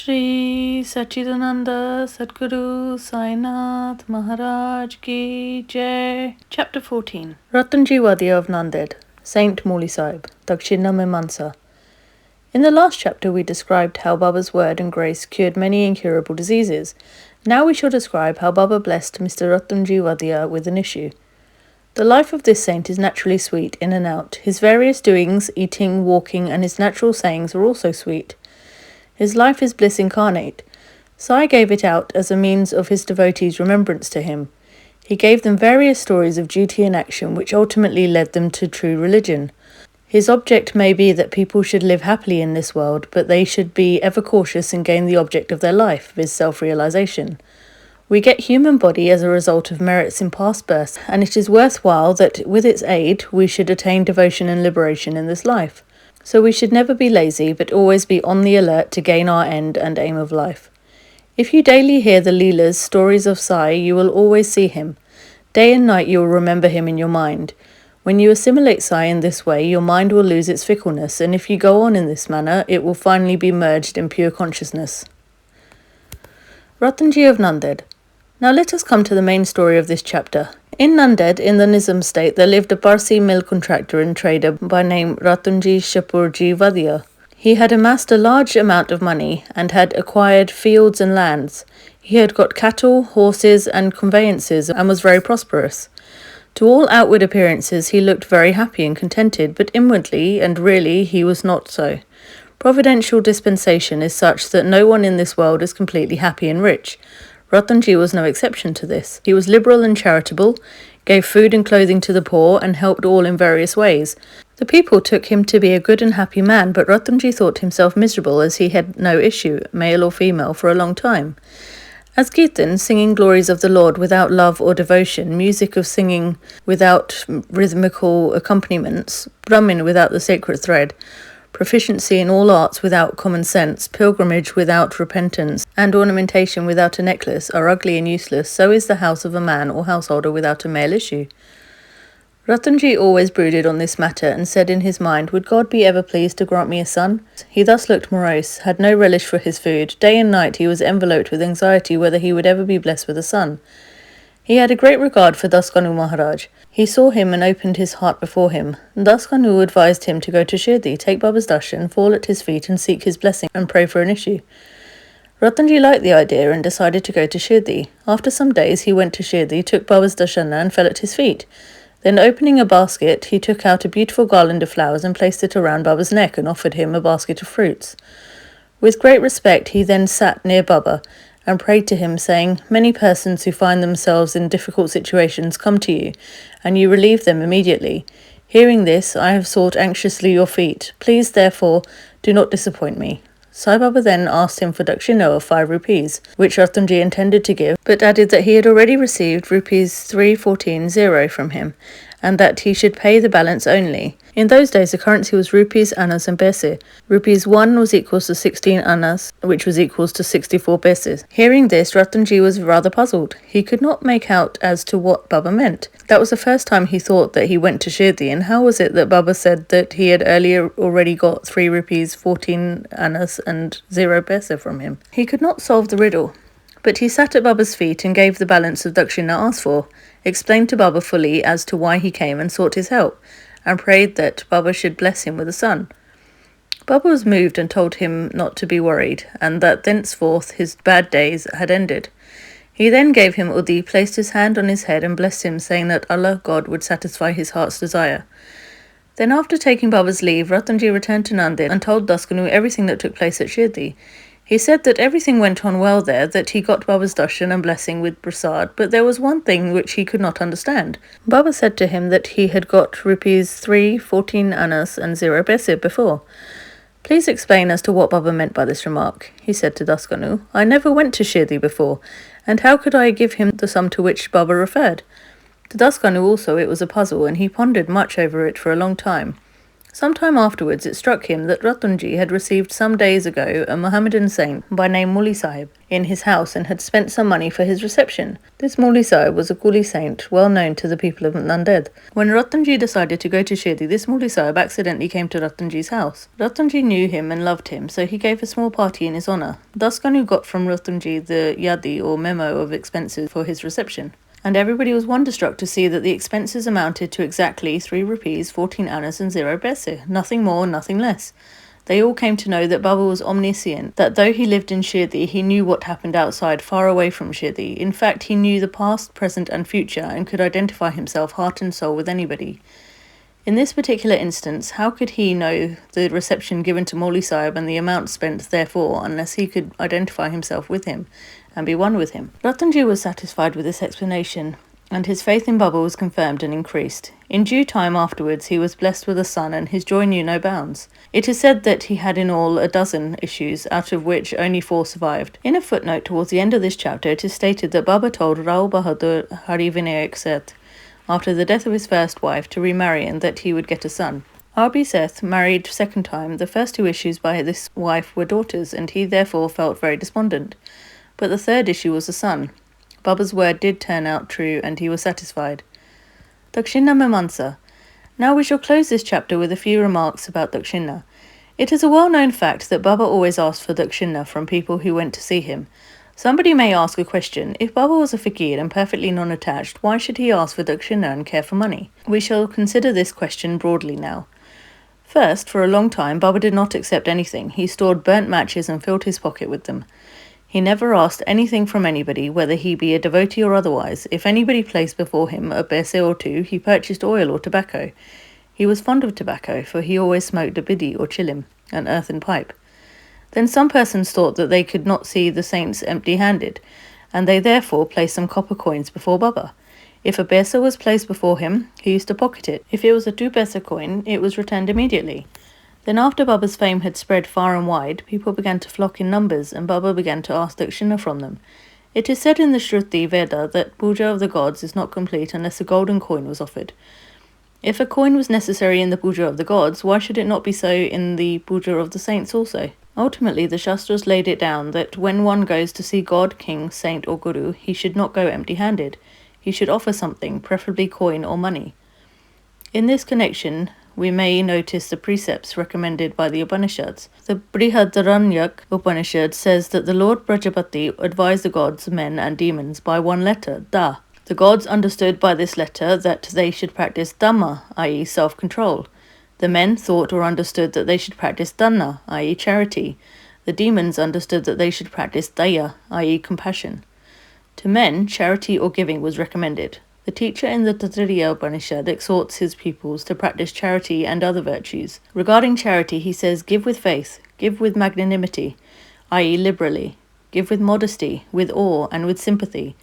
Shri Satchidananda Sadguru Sainath Maharaj Ki Jai. Chapter 14. Ratanji Wadia of Nanded, Saint Mauli Sahib, Dakshina Mein Mansa. In the last chapter we described how Baba's word and grace cured many incurable diseases. Now we shall describe how Baba blessed Mr. Ratanji Wadia with an issue. The life of this saint is naturally sweet in and out. His various doings, eating, walking, and his natural sayings are also sweet. His life is bliss incarnate. Sai gave it out as a means of his devotees' remembrance to him. He gave them various stories of duty and action which ultimately led them to true religion. His object may be that people should live happily in this world, but they should be ever cautious and gain the object of their life, viz. Self-realization. We get human body as a result of merits in past births, and it is worthwhile that with its aid we should attain devotion and liberation in this life. So we should never be lazy, but always be on the alert to gain our end and aim of life. If you daily hear the Leelas, stories of Sai, you will always see him. Day and night you will remember him in your mind. When you assimilate Sai in this way, your mind will lose its fickleness, and if you go on in this manner, it will finally be merged in pure consciousness. Ratanji of Nanded. Now let us come to the main story of this chapter. In Nanded, in the Nizam state, there lived a Parsi mill contractor and trader by name Ratanji Shapurji Wadia. He had amassed a large amount of money and had acquired fields and lands. He had got cattle, horses, and conveyances and was very prosperous. To all outward appearances he looked very happy and contented, but inwardly and really he was not so. Providential dispensation is such that no one in this world is completely happy and rich. Ratanji was no exception to this. He was liberal and charitable, gave food and clothing to the poor, and helped all in various ways. The people took him to be a good and happy man, but Ratanji thought himself miserable as he had no issue, male or female, for a long time. As Kirtan, singing glories of the Lord without love or devotion, music of singing without rhythmical accompaniments, Brahmin without the sacred thread, proficiency in all arts without common sense, pilgrimage without repentance, and ornamentation without a necklace are ugly and useless, so is the house of a man or householder without a male issue. Ratanji always brooded on this matter and said in his mind, would God be ever pleased to grant me a son? He thus looked morose, had no relish for his food. Day and night he was enveloped with anxiety whether he would ever be blessed with a son. He had a great regard for Daskanu Maharaj. He saw him and opened his heart before him. Daskanu advised him to go to Shirdi, take Baba's darshan, fall at his feet and seek his blessing and pray for an issue. Ratanji liked the idea and decided to go to Shirdi. After some days he went to Shirdi, took Baba's darshana and fell at his feet. Then opening a basket, he took out a beautiful garland of flowers and placed it around Baba's neck and offered him a basket of fruits. With great respect he then sat near Baba and prayed to him, saying, many persons who find themselves in difficult situations come to you, and you relieve them immediately. Hearing this, I have sought anxiously your feet. Please, therefore, do not disappoint me. Sai Baba then asked him for dakshina of 5 rupees, which Ratanji intended to give, but added that he had already received rupees 314.0 from him, and that he should pay the balance only. In those days the currency was rupees, annas and paise. Rupees 1 was equals to 16 annas, which was equals to 64 paise. Hearing this, Ratanji was rather puzzled. He could not make out as to what Baba meant. That was the first time he thought that he went to Shirdi, and how was it that Baba said that he had earlier already got 3 rupees, 14 annas and 0 paise from him? He could not solve the riddle. But he sat at Baba's feet and gave the balance of dakshina asked for, explained to Baba fully as to why he came and sought his help, and prayed that Baba should bless him with a son. Baba was moved and told him not to be worried, and that thenceforth his bad days had ended. He then gave him udi, placed his hand on his head and blessed him, saying that Allah, God, would satisfy his heart's desire. Then after taking Baba's leave, Ratanji returned to Nanded and told Daskanu everything that took place at Shirdi. He said that everything went on well there, that he got Baba's darshan and blessing with prasad, but there was one thing which he could not understand. Baba said to him that he had got rupees 3, 14 annas and 0 paise before. Please explain as to what Baba meant by this remark, he said to Daskanu. I never went to Shirdi before, and how could I give him the sum to which Baba referred? To Daskanu also it was a puzzle, and he pondered much over it for a long time. Some time afterwards, it struck him that Ratunji had received some days ago a Mohammedan saint by name Muli Sahib in his house and had spent some money for his reception. This Muli Sahib was a Kuli saint well known to the people of Nanded. When Ratunji decided to go to Shirdi, this Muli Sahib accidentally came to Ratunji's house. Ratunji knew him and loved him, so he gave a small party in his honour. Daskanu got from Ratunji the yadi or memo of expenses for his reception, and everybody was wonderstruck to see that the expenses amounted to exactly 3 rupees, 14 annas and 0 paise, nothing more, nothing less. They all came to know that Baba was omniscient, that though he lived in Shirdi, he knew what happened outside, far away from Shirdi. In fact, he knew the past, present and future, and could identify himself heart and soul with anybody. In this particular instance, how could he know the reception given to Mauli Sahib and the amount spent therefore, unless he could identify himself with him and be one with him? Ratanji was satisfied with this explanation, and his faith in Baba was confirmed and increased. In due time afterwards, he was blessed with a son, and his joy knew no bounds. It is said that he had in all 12 issues, out of which only 4 survived. In a footnote towards the end of this chapter, it is stated that Baba told Rao Bahadur Hari Vinayak Seth, after the death of his first wife, to remarry and that he would get a son. R.B. Seth married second time. The first 2 issues by this wife were daughters, and he therefore felt very despondent. But the third issue was a son. Baba's word did turn out true, and he was satisfied. Dakshina Mimansa. Now we shall close this chapter with a few remarks about Dakshina. It is a well-known fact that Baba always asked for Dakshina from people who went to see him. Somebody may ask a question: if Baba was a fakir and perfectly non-attached, why should he ask for Dakshina and care for money? We shall consider this question broadly now. First, for a long time, Baba did not accept anything. He stored burnt matches and filled his pocket with them. He never asked anything from anybody, whether he be a devotee or otherwise. If anybody placed before him a paise or 2, he purchased oil or tobacco. He was fond of tobacco, for he always smoked a bidi or chilim, an earthen pipe. Then some persons thought that they could not see the saints empty-handed, and they therefore placed some copper coins before Baba. If a paise was placed before him, he used to pocket it. If it was a 2 paise coin, it was returned immediately. Then after Baba's fame had spread far and wide, people began to flock in numbers, and Baba began to ask Dakshina from them. It is said in the Shruti Veda that puja of the gods is not complete unless a golden coin was offered. If a coin was necessary in the puja of the gods, why should it not be so in the puja of the saints also? Ultimately, the Shastras laid it down that when one goes to see God, king, saint or guru, he should not go empty-handed. He should offer something, preferably coin or money. In this connection, we may notice the precepts recommended by the Upanishads. The Brihadaranyaka Upanishad says that the Lord Prajapati advised the gods, men and demons by one letter, Da. The gods understood by this letter that they should practice Dhamma, i.e. self-control. The men thought or understood that they should practice Dana, i.e. charity. The demons understood that they should practice Daya, i.e. compassion. To men, charity or giving was recommended. The teacher in the Taittiriya Upanishad exhorts his pupils to practice charity and other virtues. Regarding charity, he says, give with faith, give with magnanimity, i.e. liberally, give with modesty, with awe, and with sympathy.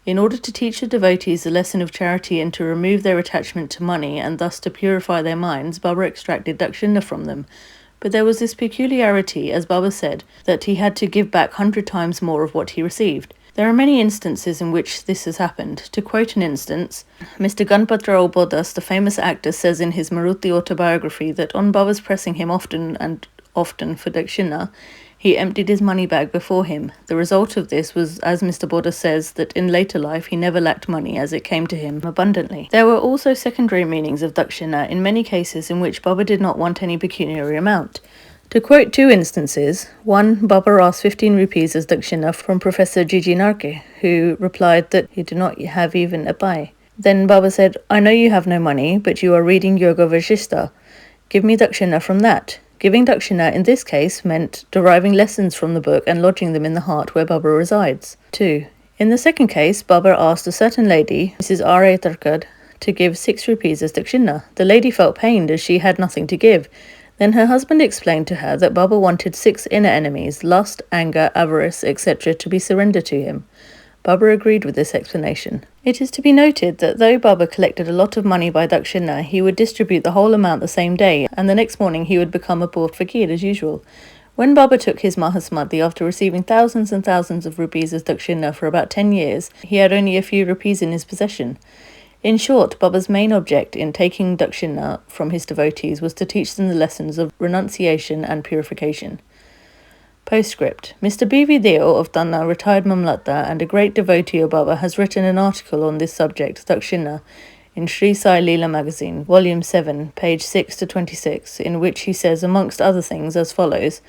In order to teach the devotees the lesson of charity and to remove their attachment to money and thus to purify their minds, Baba extracted Dakshina from them. But there was this peculiarity, as Baba said, that he had to give back 100 times more of what he received. There are many instances in which this has happened. To quote an instance, Mr. Ganpatrao Bodas, the famous actor, says in his Maruti autobiography that on Baba's pressing him often for Dakshina, he emptied his money bag before him. The result of this was, as Mr. Bodas says, that in later life he never lacked money as it came to him abundantly. There were also secondary meanings of Dakshina in many cases in which Baba did not want any pecuniary amount. To quote 2 instances, one, Baba asked 15 rupees as Dakshina from Professor Gigi Narke, who replied that he did not have even a pai. Then Baba said, I know you have no money, but you are reading Yoga Vashishta. Give me Dakshina from that. Giving Dakshina in this case meant deriving lessons from the book and lodging them in the heart where Baba resides. 2. In the second case, Baba asked a certain lady, Mrs. R.A. Tarkad, to give 6 rupees as Dakshina. The lady felt pained as she had nothing to give. Then her husband explained to her that Baba wanted 6 inner enemies, lust, anger, avarice, etc., to be surrendered to him. Baba agreed with this explanation. It is to be noted that though Baba collected a lot of money by Dakshina, he would distribute the whole amount the same day, and the next morning he would become a poor fakir as usual. When Baba took his Mahasamadhi after receiving thousands and thousands of rupees as Dakshina for about 10 years, he had only a few rupees in his possession. In short, Baba's main object in taking dakshina from his devotees was to teach them the lessons of renunciation and purification. Postscript. Mr. B.V. Deo of Tanna, retired Mamlatta, and a great devotee of Baba, has written an article on this subject, dakshina, in Shri Sai Leela magazine, volume 7, page 6 to 26, in which he says, amongst other things, as follows: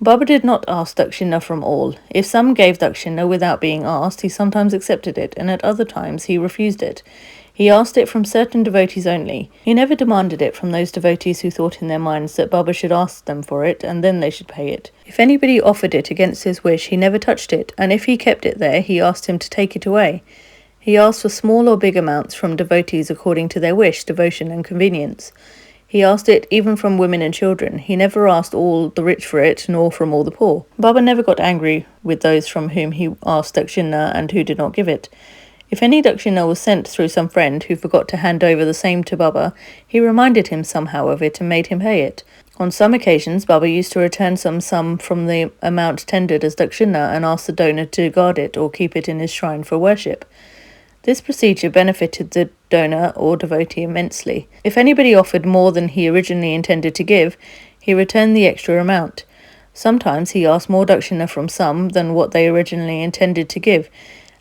Baba did not ask dakshina from all. If some gave dakshina without being asked, he sometimes accepted it, and at other times he refused it. He asked it from certain devotees only. He never demanded it from those devotees who thought in their minds that Baba should ask them for it, and then they should pay it. If anybody offered it against his wish, he never touched it, and if he kept it there, he asked him to take it away. He asked for small or big amounts from devotees according to their wish, devotion, and convenience. He asked it even from women and children. He never asked all the rich for it, nor from all the poor. Baba never got angry with those from whom he asked dakshina and who did not give it. If any dakshina was sent through some friend who forgot to hand over the same to Baba, he reminded him somehow of it and made him pay it. On some occasions, Baba used to return some sum from the amount tendered as dakshina and ask the donor to guard it or keep it in his shrine for worship. This procedure benefited the donor or devotee immensely. If anybody offered more than he originally intended to give, he returned the extra amount. Sometimes he asked more dakshina from some than what they originally intended to give,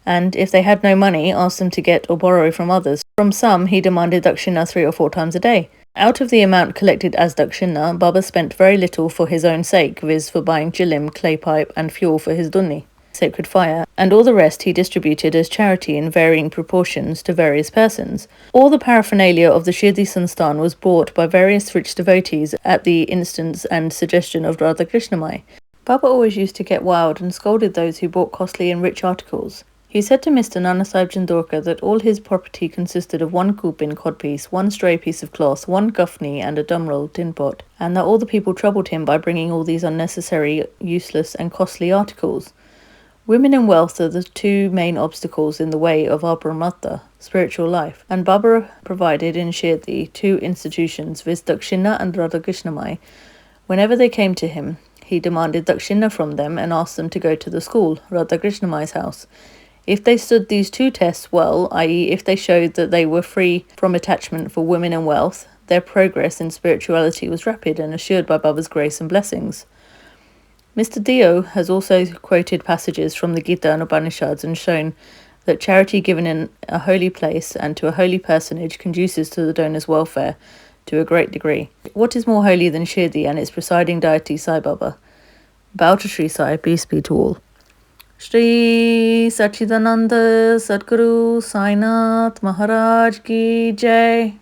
and if they had no money, asked them to get or borrow from others. From some, he demanded dakshina 3 or 4 times a day. Out of the amount collected as dakshina, Baba spent very little for his own sake, viz. For buying chilim, clay pipe, and fuel for his dunni, sacred fire, and all the rest he distributed as charity in varying proportions to various persons. All the paraphernalia of the Shirdi Sansthan was bought by various rich devotees at the instance and suggestion of Radha Krishnamai. Baba always used to get wild and scolded those who bought costly and rich articles. He said to Mr. Nana Sahib Jandorkar that all his property consisted of 1 kupin codpiece, 1 stray piece of cloth, 1 guffney, and a dumrul tin pot, and that all the people troubled him by bringing all these unnecessary, useless, and costly articles. Women and wealth are the 2 main obstacles in the way of our brahmata, spiritual life, and Baba provided in Shirdi 2 institutions, viz. Dakshina and Radha Krishnamai. Whenever they came to him, he demanded dakshina from them and asked them to go to the school, Radha Krishnamai's house. If they stood these 2 tests well, i.e. if they showed that they were free from attachment for women and wealth, their progress in spirituality was rapid and assured by Baba's grace and blessings. Mr. Dio has also quoted passages from the Gita and Upanishads and shown that charity given in a holy place and to a holy personage conduces to the donor's welfare to a great degree. What is more holy than Shirdi and its presiding deity Sai Baba? Bow to Shri Sai, peace be to all. Shri Satchidananda Sadguru Sainath Maharaj Ki Jai.